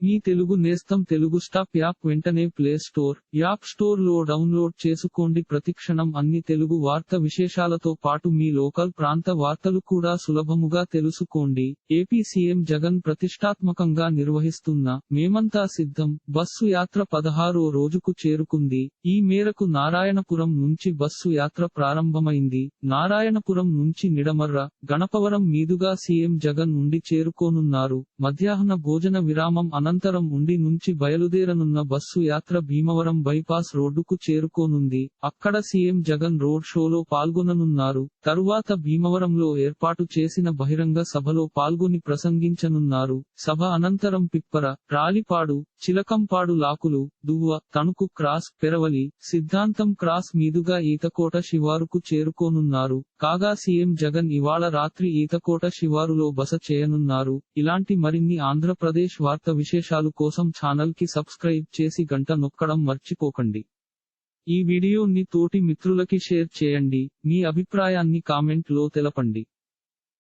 మీ తెలుగు నేస్తం Telugu stop app వెంటనే play store, app store లో డౌన్లోడ్ చేసుకోండి. ప్రతిక్షణం అన్ని తెలుగు వార్త విశేషాలతో పాటు మీ లోకల్ ప్రాంత వార్తలు కూడా సులభముగా తెలుసుకోండి. ఏపీ సీఎం జగన్ ప్రతిష్టాత్మకంగా నిర్వహిస్తున్న మేమంతా సిద్ధం బస్సు యాత్ర 16వ రోజుకు చేరుకుంది. ఈ మేరకు నారాయణపురం నుంచి బస్సు యాత్ర ప్రారంభమైంది. నారాయణపురం నుంచి నిడమర్ర, గణపవరం మీదుగా సీఎం జగన్ ఉండి చేరుకోనున్నారు. మధ్యాహ్న భోజన విరామం అనంతరం ఉండి నుంచి బయలుదేరనున్న బస్సు యాత్ర భీమవరం బైపాస్ రోడ్డుకు చేరుకోనుంది. అక్కడ సీఎం జగన్ రోడ్ షోలో పాల్గొననున్నారు. తరువాత భీమవరంలో ఏర్పాటు చేసిన బహిరంగ సభలో పాల్గొని ప్రసంగించనున్నారు. సభ అనంతరం పిప్పర, రాలిపాడు, చిలకంపాడు లాకులు, దువ్వ, తణుకు క్రాస్, పెరవలి, సిద్ధాంతం క్రాస్ మీదుగా ఈతకోట శివారుకు చేరుకోనున్నారు. కాగా సీఎం జగన్ ఇవాళ రాత్రి ఈతకోట శివారులో బస చేయనున్నారు. ఇలాంటి మరిన్ని ఆంధ్రప్రదేశ్ వార్త విశేషాలు కోసం ఛానల్ కి సబ్స్క్రైబ్ చేసి గంట నొక్కడం మర్చిపోకండి. ఈ వీడియోని తోటి మిత్రులకి షేర్ చేయండి. మీ అభిప్రాయాన్ని కామెంట్ లో తెలపండి.